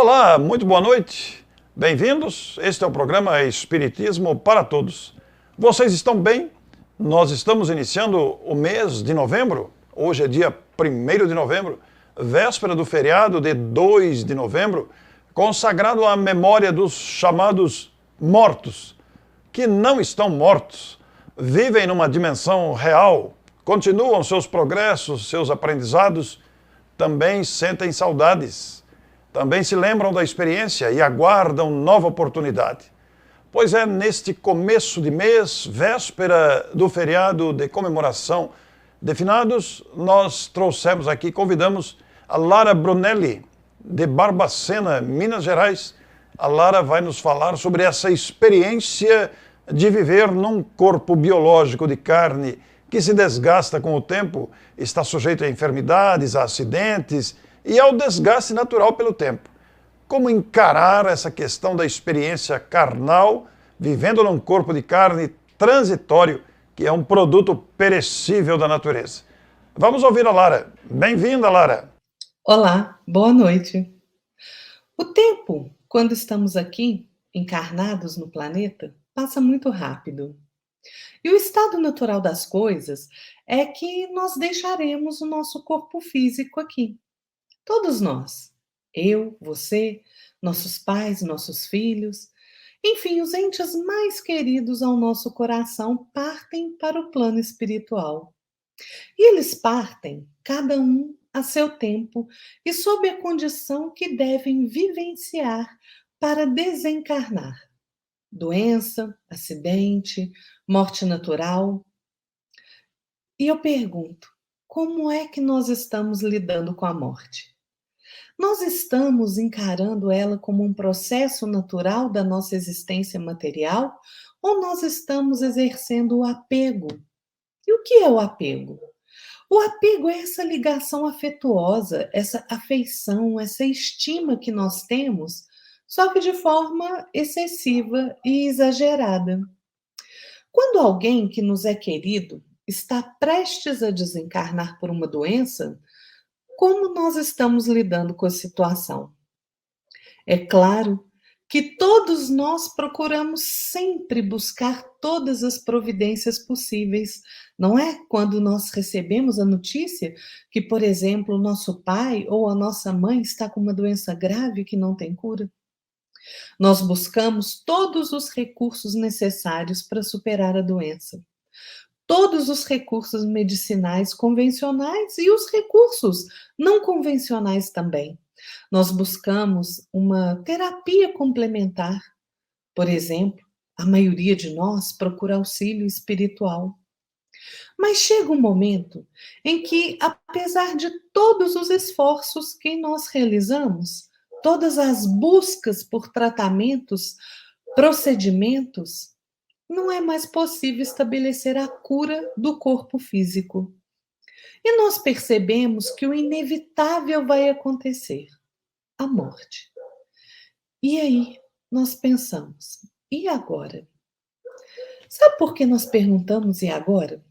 Olá, muito boa noite. Bem-vindos. Este é o programa Espiritismo para Todos. Vocês estão bem? Nós estamos iniciando o mês de novembro. Hoje é dia 1º de novembro, véspera do feriado de 2 de novembro, consagrado à memória dos chamados mortos, que não estão mortos, vivem numa dimensão real, continuam seus progressos, seus aprendizados, também sentem saudades, também se lembram da experiência e aguardam nova oportunidade. Pois é, neste começo de mês, véspera do feriado de comemoração de finados, nós trouxemos aqui, convidamos a Lara Brunelli, de Barbacena, Minas Gerais. A Lara vai nos falar sobre essa experiência de viver num corpo biológico de carne que se desgasta com o tempo, está sujeito a enfermidades, a acidentes e ao desgaste natural pelo tempo. Como encarar essa questão da experiência carnal, vivendo num corpo de carne transitório, que é um produto perecível da natureza? Vamos ouvir a Lara. Bem-vinda, Lara. Olá, boa noite. O tempo, quando estamos aqui, encarnados no planeta, passa muito rápido. E o estado natural das coisas é que nós deixaremos o nosso corpo físico aqui. Todos nós. Eu, você, nossos pais, nossos filhos, enfim, os entes mais queridos ao nosso coração partem para o plano espiritual. E eles partem, cada um a seu tempo e sob a condição que devem vivenciar para desencarnar. Doença, acidente, morte natural. E eu pergunto, como é que nós estamos lidando com a morte? Nós estamos encarando ela como um processo natural da nossa existência material ou nós estamos exercendo o apego? E o que é o apego? O apego é essa ligação afetuosa, essa afeição, essa estima que nós temos, só que de forma excessiva e exagerada. Quando alguém que nos é querido está prestes a desencarnar por uma doença, como nós estamos lidando com a situação? É claro que todos nós procuramos sempre buscar todas as providências possíveis, não é? Quando nós recebemos a notícia que, por exemplo, o nosso pai ou a nossa mãe está com uma doença grave que não tem cura. Nós buscamos todos os recursos necessários para superar a doença. Todos os recursos medicinais convencionais e os recursos não convencionais também. Nós buscamos uma terapia complementar. Por exemplo, a maioria de nós procura auxílio espiritual. Mas chega um momento em que, apesar de todos os esforços que nós realizamos, todas as buscas por tratamentos, procedimentos, não é mais possível estabelecer a cura do corpo físico. E nós percebemos que o inevitável vai acontecer, a morte. E aí nós pensamos, e agora? Sabe por que nós perguntamos e agora?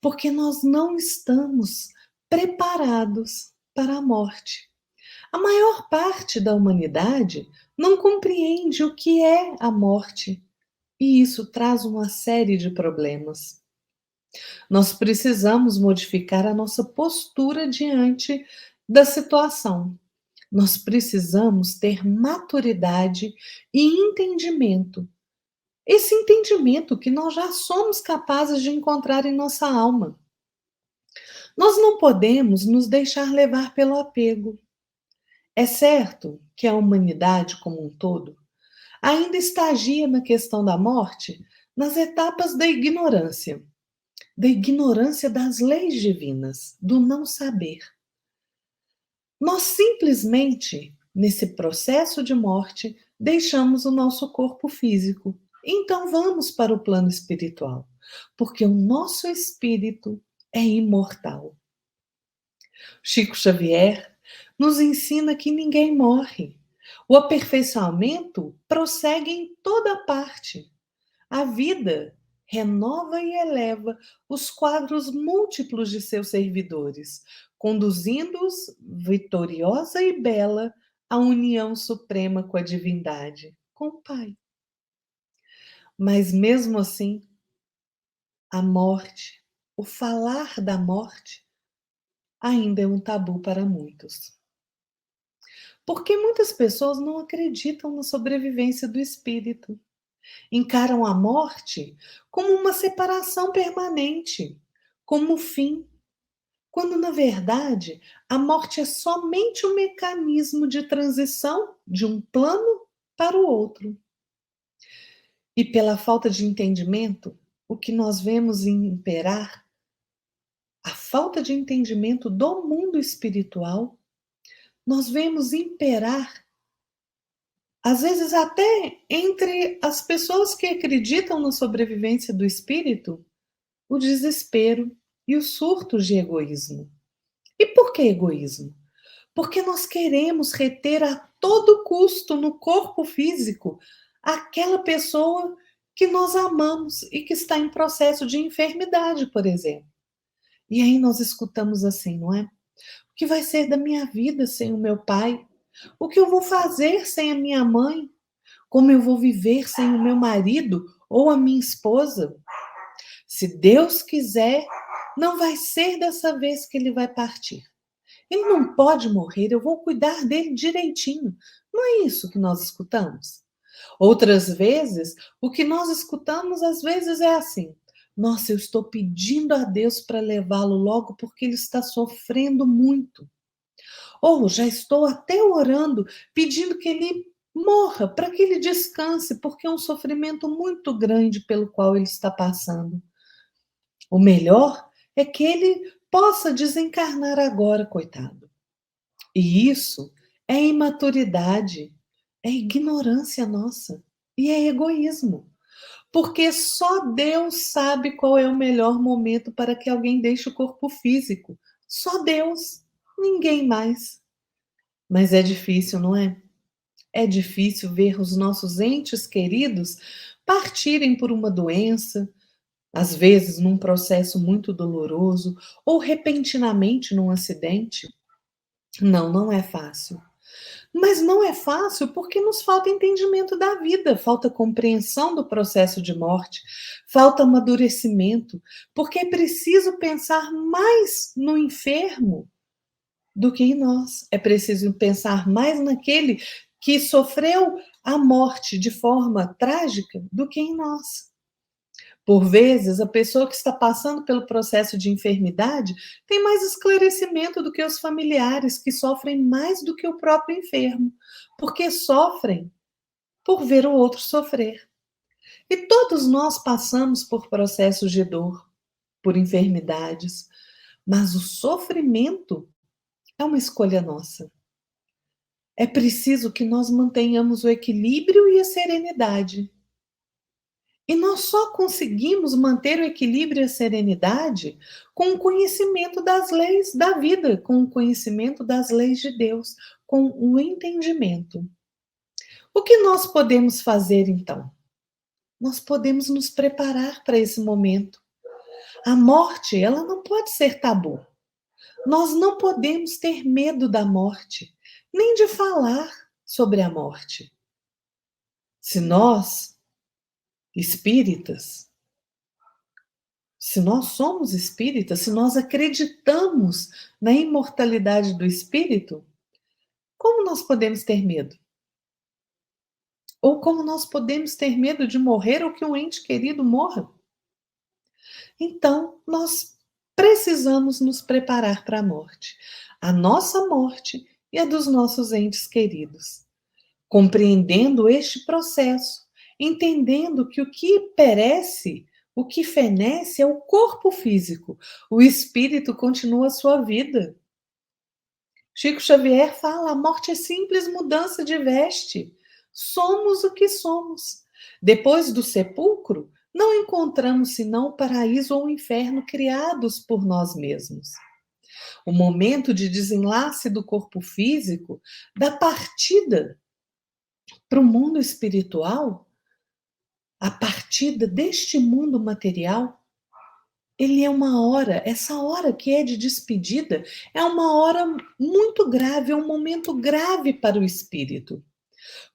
Porque nós não estamos preparados para a morte. A maior parte da humanidade não compreende o que é a morte. E isso traz uma série de problemas. Nós precisamos modificar a nossa postura diante da situação. Nós precisamos ter maturidade e entendimento. Esse entendimento que nós já somos capazes de encontrar em nossa alma. Nós não podemos nos deixar levar pelo apego. É certo que a humanidade como um todo ainda estagia na questão da morte nas etapas da ignorância das leis divinas, do não saber. Nós simplesmente, nesse processo de morte, deixamos o nosso corpo físico. Então vamos para o plano espiritual, porque o nosso espírito é imortal. Chico Xavier nos ensina que ninguém morre. O aperfeiçoamento prossegue em toda parte. A vida renova e eleva os quadros múltiplos de seus servidores, conduzindo-os vitoriosa e bela a união suprema com a divindade, com o Pai. Mas mesmo assim, a morte, o falar da morte, ainda é um tabu para muitos. Porque muitas pessoas não acreditam na sobrevivência do espírito. Encaram a morte como uma separação permanente, como fim, quando na verdade a morte é somente um mecanismo de transição de um plano para o outro. E pela falta de entendimento, o que nós vemos imperar, a falta de entendimento do mundo espiritual, nós vemos imperar, às vezes até entre as pessoas que acreditam na sobrevivência do espírito, o desespero e os surtos de egoísmo. E por que egoísmo? Porque nós queremos reter a todo custo no corpo físico aquela pessoa que nós amamos e que está em processo de enfermidade, por exemplo. E aí nós escutamos assim, não é? O que vai ser da minha vida sem o meu pai? O que eu vou fazer sem a minha mãe? Como eu vou viver sem o meu marido ou a minha esposa? Se Deus quiser, não vai ser dessa vez que ele vai partir. Ele não pode morrer, eu vou cuidar dele direitinho. Não é isso que nós escutamos? Outras vezes, o que nós escutamos às vezes é assim: nossa, eu estou pedindo a Deus para levá-lo logo porque ele está sofrendo muito. Ou já estou até orando, pedindo que ele morra, para que ele descanse, porque é um sofrimento muito grande pelo qual ele está passando. O melhor é que ele possa desencarnar agora, coitado. E isso é imaturidade, é ignorância nossa e é egoísmo. Porque só Deus sabe qual é o melhor momento para que alguém deixe o corpo físico. Só Deus, ninguém mais. Mas é difícil, não é? É difícil ver os nossos entes queridos partirem por uma doença, às vezes num processo muito doloroso, ou repentinamente num acidente. Não, não é fácil. Mas não é fácil porque nos falta entendimento da vida, falta compreensão do processo de morte, falta amadurecimento, porque é preciso pensar mais no enfermo do que em nós. É preciso pensar mais naquele que sofreu a morte de forma trágica do que em nós. Por vezes, a pessoa que está passando pelo processo de enfermidade tem mais esclarecimento do que os familiares, que sofrem mais do que o próprio enfermo, porque sofrem por ver o outro sofrer. E todos nós passamos por processos de dor, por enfermidades, mas o sofrimento é uma escolha nossa. É preciso que nós mantenhamos o equilíbrio e a serenidade. E nós só conseguimos manter o equilíbrio e a serenidade com o conhecimento das leis da vida, com o conhecimento das leis de Deus, com o entendimento. O que nós podemos fazer então? Nós podemos nos preparar para esse momento. A morte, ela não pode ser tabu. Nós não podemos ter medo da morte, nem de falar sobre a morte. Se nós, espíritas, se nós somos espíritas, se nós acreditamos na imortalidade do espírito, como nós podemos ter medo? Ou como nós podemos ter medo de morrer ou que um ente querido morra? Então, nós precisamos nos preparar para a morte. A nossa morte e a dos nossos entes queridos. Compreendendo este processo, entendendo que o que perece, o que fenece é o corpo físico, o espírito continua a sua vida. Chico Xavier fala: a morte é simples mudança de veste. Somos o que somos. Depois do sepulcro, não encontramos senão o paraíso ou o inferno criados por nós mesmos. O momento de desenlace do corpo físico, da partida para o mundo espiritual, a partida deste mundo material, ele é uma hora, essa hora que é de despedida, é uma hora muito grave, é um momento grave para o espírito.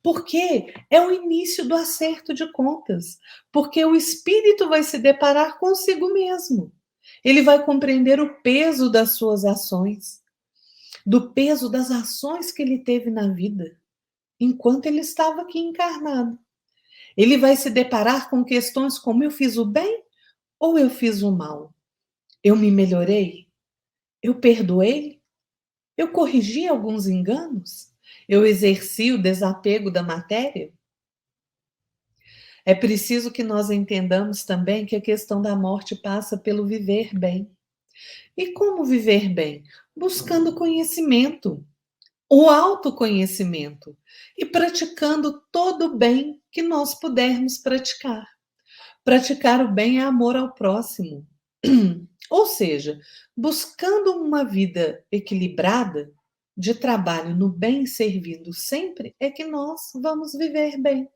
Porque é o início do acerto de contas. Porque o espírito vai se deparar consigo mesmo. Ele vai compreender o peso das suas ações, do peso das ações que ele teve na vida, enquanto ele estava aqui encarnado. Ele vai se deparar com questões como: eu fiz o bem ou eu fiz o mal? Eu me melhorei? Eu perdoei? Eu corrigi alguns enganos? Eu exerci o desapego da matéria? É preciso que nós entendamos também que a questão da morte passa pelo viver bem. E como viver bem? Buscando conhecimento, o autoconhecimento e praticando todo o bem que nós pudermos praticar. Praticar o bem é amor ao próximo. Ou seja, buscando uma vida equilibrada, de trabalho no bem, servindo sempre, é que nós vamos viver bem.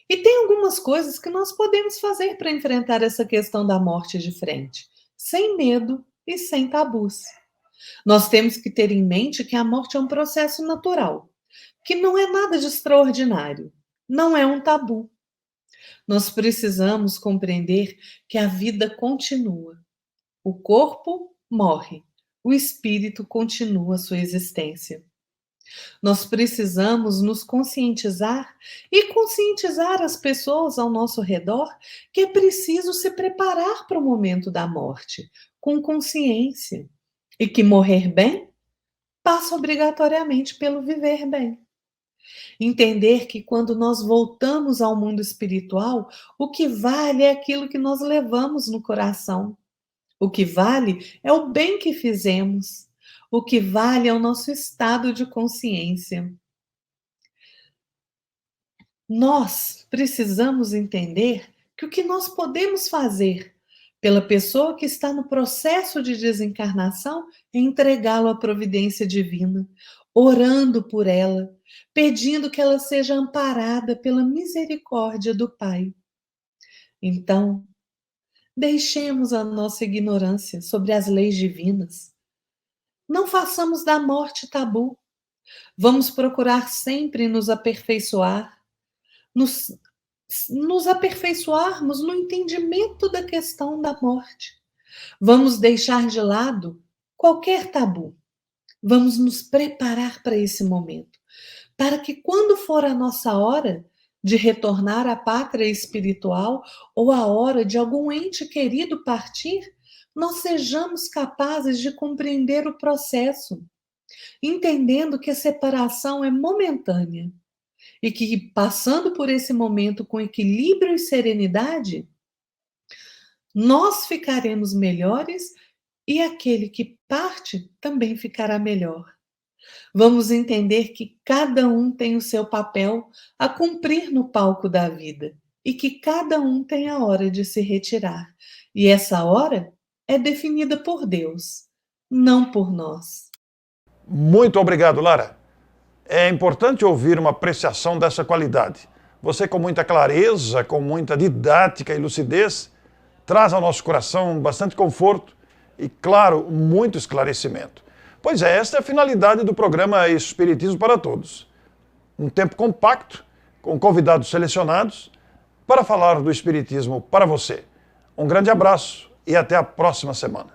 E tem algumas coisas que nós podemos fazer para enfrentar essa questão da morte de frente, sem medo e sem tabus. Nós temos que ter em mente que a morte é um processo natural, que não é nada de extraordinário, não é um tabu. Nós precisamos compreender que a vida continua. O corpo morre, o espírito continua sua existência. Nós precisamos nos conscientizar e conscientizar as pessoas ao nosso redor que é preciso se preparar para o momento da morte, com consciência, e que morrer bem passa obrigatoriamente pelo viver bem. Entender que quando nós voltamos ao mundo espiritual, o que vale é aquilo que nós levamos no coração. O que vale é o bem que fizemos. O que vale é o nosso estado de consciência. Nós precisamos entender que o que nós podemos fazer pela pessoa que está no processo de desencarnação é entregá-lo à providência divina, orando por ela, pedindo que ela seja amparada pela misericórdia do Pai. Então, deixemos a nossa ignorância sobre as leis divinas. Não façamos da morte tabu. Vamos procurar sempre nos aperfeiçoar, nos, nos aperfeiçoarmos no entendimento da questão da morte. Vamos deixar de lado qualquer tabu. Vamos nos preparar para esse momento, para que quando for a nossa hora de retornar à pátria espiritual ou a hora de algum ente querido partir, nós sejamos capazes de compreender o processo, entendendo que a separação é momentânea e que, passando por esse momento com equilíbrio e serenidade, nós ficaremos melhores e aquele que parte também ficará melhor. Vamos entender que cada um tem o seu papel a cumprir no palco da vida e que cada um tem a hora de se retirar. E essa hora é definida por Deus, não por nós. Muito obrigado, Lara. É importante ouvir uma apreciação dessa qualidade. Você, com muita clareza, com muita didática e lucidez, traz ao nosso coração bastante conforto e, claro, muito esclarecimento. Pois é, esta é a finalidade do programa Espiritismo para Todos. Um tempo compacto, com convidados selecionados, para falar do Espiritismo para você. Um grande abraço e até a próxima semana.